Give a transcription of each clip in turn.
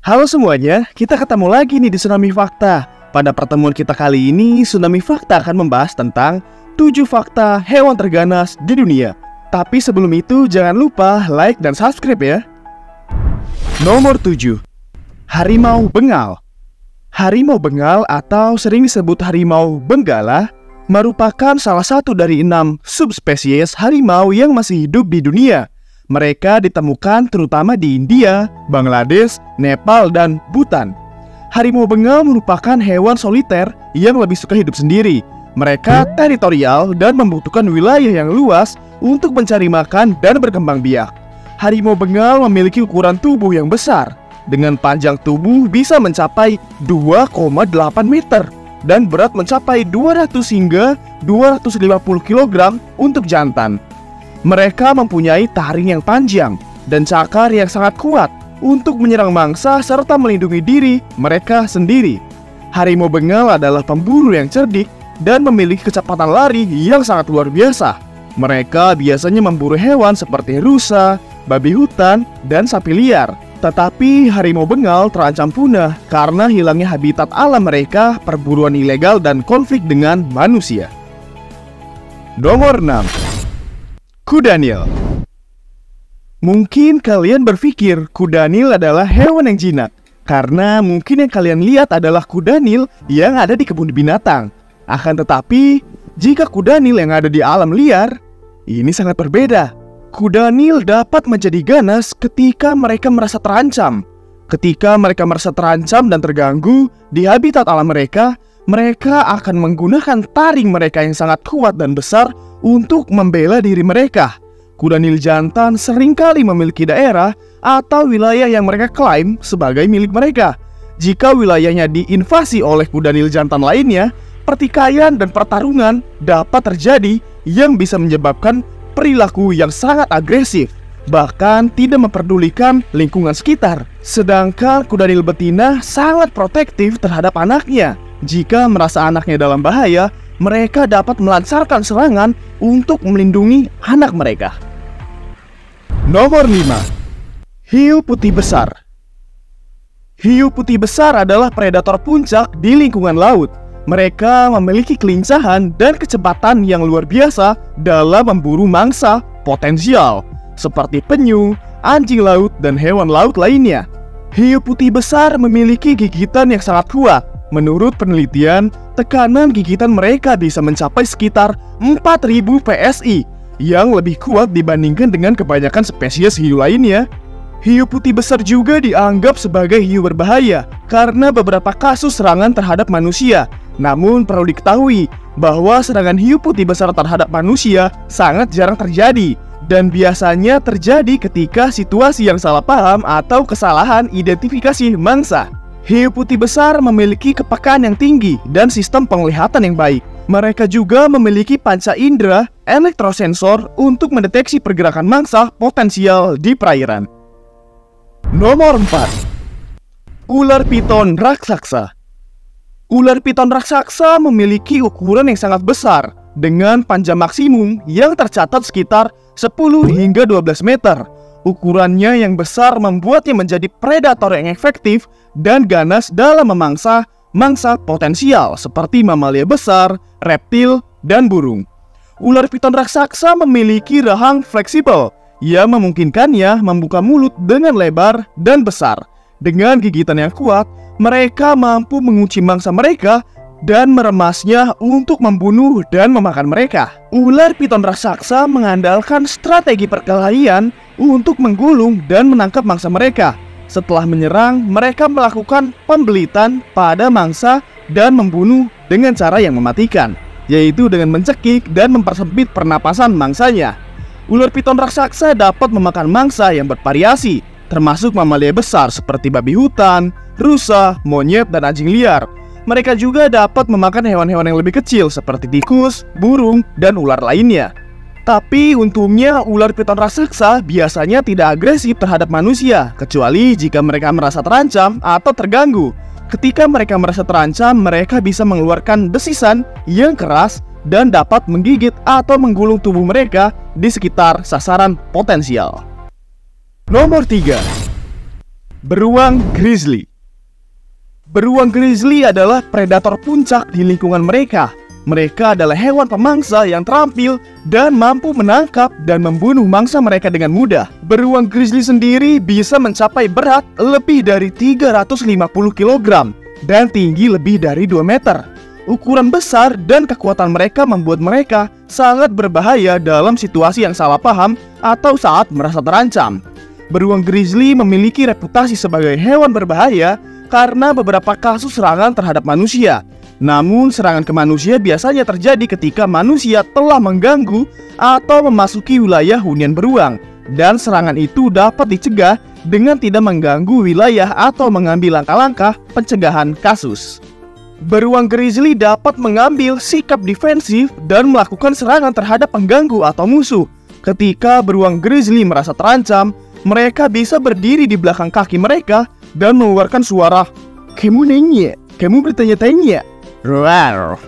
Halo semuanya, kita ketemu lagi nih di Tsunami Fakta. Pada pertemuan kita kali ini, Tsunami Fakta akan membahas tentang 7 fakta hewan terganas di dunia. Tapi sebelum itu, jangan lupa like dan subscribe ya. Nomor 7. Harimau Bengal. Harimau Bengal atau sering disebut harimau benggala merupakan salah satu dari 6 subspesies harimau yang masih hidup di dunia. Mereka ditemukan terutama di India, Bangladesh, Nepal, dan Bhutan. Harimau Bengal merupakan hewan soliter yang lebih suka hidup sendiri. Mereka teritorial dan membutuhkan wilayah yang luas untuk mencari makan dan berkembang biak. Harimau Bengal memiliki ukuran tubuh yang besar, dengan panjang tubuh bisa mencapai 2,8 meter dan berat mencapai 200 hingga 250 kg untuk jantan. Mereka mempunyai taring yang panjang dan cakar yang sangat kuat untuk menyerang mangsa serta melindungi diri mereka sendiri. Harimau Bengal adalah pemburu yang cerdik dan memiliki kecepatan lari yang sangat luar biasa. Mereka biasanya memburu hewan seperti rusa, babi hutan, dan sapi liar. Tetapi harimau Bengal terancam punah karena hilangnya habitat alam mereka, perburuan ilegal, dan konflik dengan manusia. Nomor 6. Kudanil. Mungkin kalian berpikir kudanil adalah hewan yang jinak, karena mungkin yang kalian lihat adalah kudanil yang ada di kebun binatang. Akan tetapi, jika kudanil yang ada di alam liar, ini sangat berbeda. Kudanil dapat menjadi ganas ketika mereka merasa terancam. Ketika mereka merasa terancam dan terganggu di habitat alam mereka, mereka akan menggunakan taring mereka yang sangat kuat dan besar untuk membela diri mereka. Kudanil jantan seringkali memiliki daerah atau wilayah yang mereka klaim sebagai milik mereka. Jika wilayahnya diinvasi oleh kudanil jantan lainnya, pertikaian dan pertarungan dapat terjadi yang bisa menyebabkan perilaku yang sangat agresif, bahkan tidak memperdulikan lingkungan sekitar. Sedangkan kudanil betina sangat protektif terhadap anaknya. Jika merasa anaknya dalam bahaya, mereka dapat melancarkan serangan untuk melindungi anak mereka. Nomor 5. Hiu putih besar. Hiu putih besar adalah predator puncak di lingkungan laut. Mereka memiliki kelincahan dan kecepatan yang luar biasa dalam memburu mangsa potensial, seperti penyu, anjing laut, dan hewan laut lainnya. Hiu putih besar memiliki gigitan yang sangat kuat. Menurut penelitian, tekanan gigitan mereka bisa mencapai sekitar 4000 PSI, yang lebih kuat dibandingkan dengan kebanyakan spesies hiu lainnya. Hiu putih besar juga dianggap sebagai hiu berbahaya karena beberapa kasus serangan terhadap manusia. Namun perlu diketahui bahwa serangan hiu putih besar terhadap manusia sangat jarang terjadi, dan biasanya terjadi ketika situasi yang salah paham atau kesalahan identifikasi mangsa. Hiu putih besar memiliki kepekaan yang tinggi dan sistem penglihatan yang baik. Mereka juga memiliki panca indera elektrosensor untuk mendeteksi pergerakan mangsa potensial di perairan. Nomor 4. Ular piton raksasa. Ular piton raksasa memiliki ukuran yang sangat besar dengan panjang maksimum yang tercatat sekitar 10 hingga 12 meter. Ukurannya yang besar membuatnya menjadi predator yang efektif dan ganas dalam memangsa mangsa potensial seperti mamalia besar, reptil, dan burung. Ular piton raksasa memiliki rahang fleksibel yang memungkinkannya membuka mulut dengan lebar dan besar. Dengan gigitan yang kuat, mereka mampu mengunci mangsa mereka dan meremasnya untuk membunuh dan memakan mereka. Ular piton raksasa mengandalkan strategi perkelahian untuk menggulung dan menangkap mangsa mereka. Setelah menyerang, mereka melakukan pembelitan pada mangsa dan membunuh dengan cara yang mematikan, yaitu dengan mencekik dan mempersempit pernapasan mangsanya. Ular piton raksasa dapat memakan mangsa yang bervariasi, termasuk mamalia besar seperti babi hutan, rusa, monyet, dan anjing liar. Mereka juga dapat memakan hewan-hewan yang lebih kecil seperti tikus, burung, dan ular lainnya. Tapi untungnya ular piton raksasa biasanya tidak agresif terhadap manusia, kecuali jika mereka merasa terancam atau terganggu. Ketika mereka merasa terancam, mereka bisa mengeluarkan desisan yang keras dan dapat menggigit atau menggulung tubuh mereka di sekitar sasaran potensial. Nomor 3. Beruang grizzly. Beruang grizzly adalah predator puncak di lingkungan mereka. Mereka adalah hewan pemangsa yang terampil dan mampu menangkap dan membunuh mangsa mereka dengan mudah. Beruang grizzly sendiri bisa mencapai berat lebih dari 350 kg dan tinggi lebih dari 2 meter. Ukuran besar dan kekuatan mereka membuat mereka sangat berbahaya dalam situasi yang salah paham atau saat merasa terancam. Beruang grizzly memiliki reputasi sebagai hewan berbahaya karena beberapa kasus serangan terhadap manusia. Namun serangan ke manusia biasanya terjadi ketika manusia telah mengganggu atau memasuki wilayah hunian beruang, dan serangan itu dapat dicegah dengan tidak mengganggu wilayah atau mengambil langkah-langkah pencegahan kasus. Beruang grizzly dapat mengambil sikap defensif dan melakukan serangan terhadap pengganggu atau musuh. Ketika beruang grizzly merasa terancam, mereka bisa berdiri di belakang kaki mereka dan mengeluarkan suara "Kamu nanya, kamu bertanya-tanya," roar,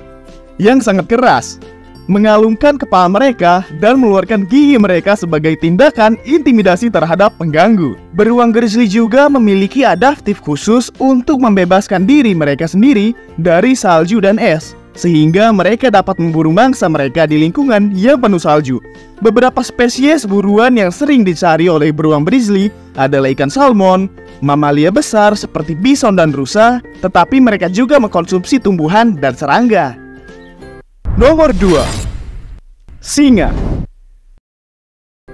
yang sangat keras, mengalungkan kepala mereka dan mengeluarkan gigi mereka sebagai tindakan intimidasi terhadap pengganggu. Beruang grizzly juga memiliki adaptif khusus untuk membebaskan diri mereka sendiri dari salju dan es, sehingga mereka dapat memburu mangsa mereka di lingkungan yang penuh salju. Beberapa spesies buruan yang sering dicari oleh beruang grizzly adalah ikan salmon, mamalia besar seperti bison dan rusa, tetapi mereka juga mengkonsumsi tumbuhan dan serangga. Nomor 2. Singa.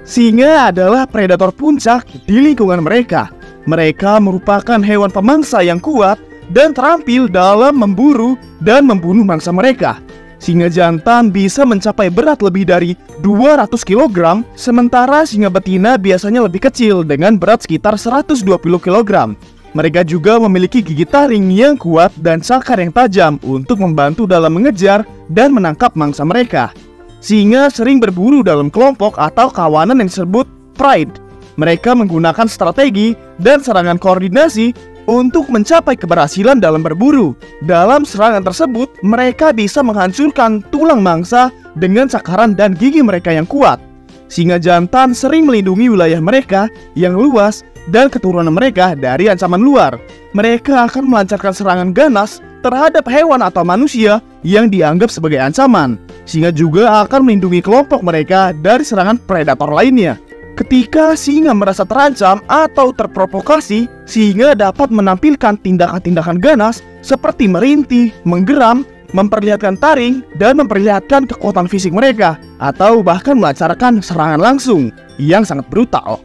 Singa adalah predator puncak di lingkungan mereka. Mereka merupakan hewan pemangsa yang kuat dan terampil dalam memburu dan membunuh mangsa mereka. Singa jantan bisa mencapai berat lebih dari 200 kg, sementara singa betina biasanya lebih kecil dengan berat sekitar 120 kg. Mereka juga memiliki gigi taring yang kuat dan cakar yang tajam untuk membantu dalam mengejar dan menangkap mangsa mereka. Singa sering berburu dalam kelompok atau kawanan yang disebut pride. Mereka menggunakan strategi dan serangan koordinasi untuk mencapai keberhasilan dalam berburu. Dalam serangan tersebut, mereka bisa menghancurkan tulang mangsa dengan cakaran dan gigi mereka yang kuat. Singa jantan sering melindungi wilayah mereka yang luas dan keturunan mereka dari ancaman luar. Mereka akan melancarkan serangan ganas terhadap hewan atau manusia yang dianggap sebagai ancaman. Singa juga akan melindungi kelompok mereka dari serangan predator lainnya. Ketika singa merasa terancam atau terprovokasi, singa dapat menampilkan tindakan-tindakan ganas seperti merintih, menggeram, memperlihatkan taring, dan memperlihatkan kekuatan fisik mereka, atau bahkan melancarkan serangan langsung yang sangat brutal.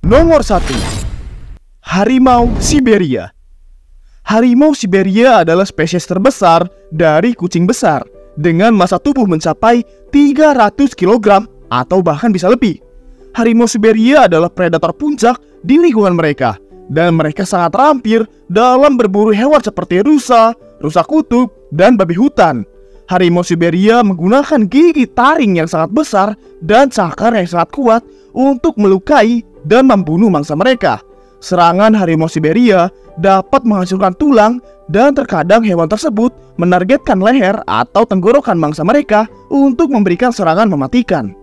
Nomor 1. Harimau Siberia. Harimau Siberia adalah spesies terbesar dari kucing besar dengan massa tubuh mencapai 300 kg atau bahkan bisa lebih. Harimau Siberia adalah predator puncak di lingkungan mereka, dan mereka sangat terampil dalam berburu hewan seperti rusa, rusa kutub, dan babi hutan. Harimau Siberia menggunakan gigi taring yang sangat besar dan cakar yang sangat kuat untuk melukai dan membunuh mangsa mereka. Serangan harimau Siberia dapat menghancurkan tulang, dan terkadang hewan tersebut menargetkan leher atau tenggorokan mangsa mereka untuk memberikan serangan mematikan.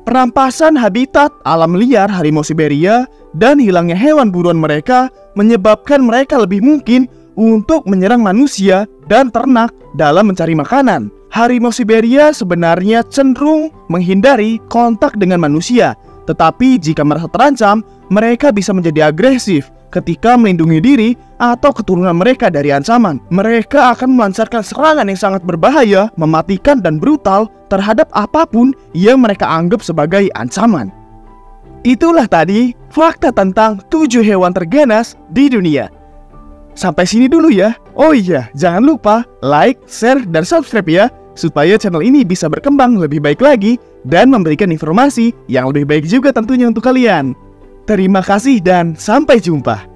Perampasan habitat alam liar harimau Siberia dan hilangnya hewan buruan mereka menyebabkan mereka lebih mungkin untuk menyerang manusia dan ternak dalam mencari makanan. Harimau Siberia sebenarnya cenderung menghindari kontak dengan manusia, tetapi jika merasa terancam, mereka bisa menjadi agresif ketika melindungi diri atau keturunan mereka dari ancaman. Mereka akan melancarkan serangan yang sangat berbahaya, mematikan dan brutal terhadap apapun yang mereka anggap sebagai ancaman. Itulah tadi fakta tentang 7 hewan terganas di dunia. Sampai sini dulu ya. Oh iya, jangan lupa like, share, dan subscribe ya, supaya channel ini bisa berkembang lebih baik lagi dan memberikan informasi yang lebih baik juga tentunya untuk kalian. Terima kasih dan sampai jumpa.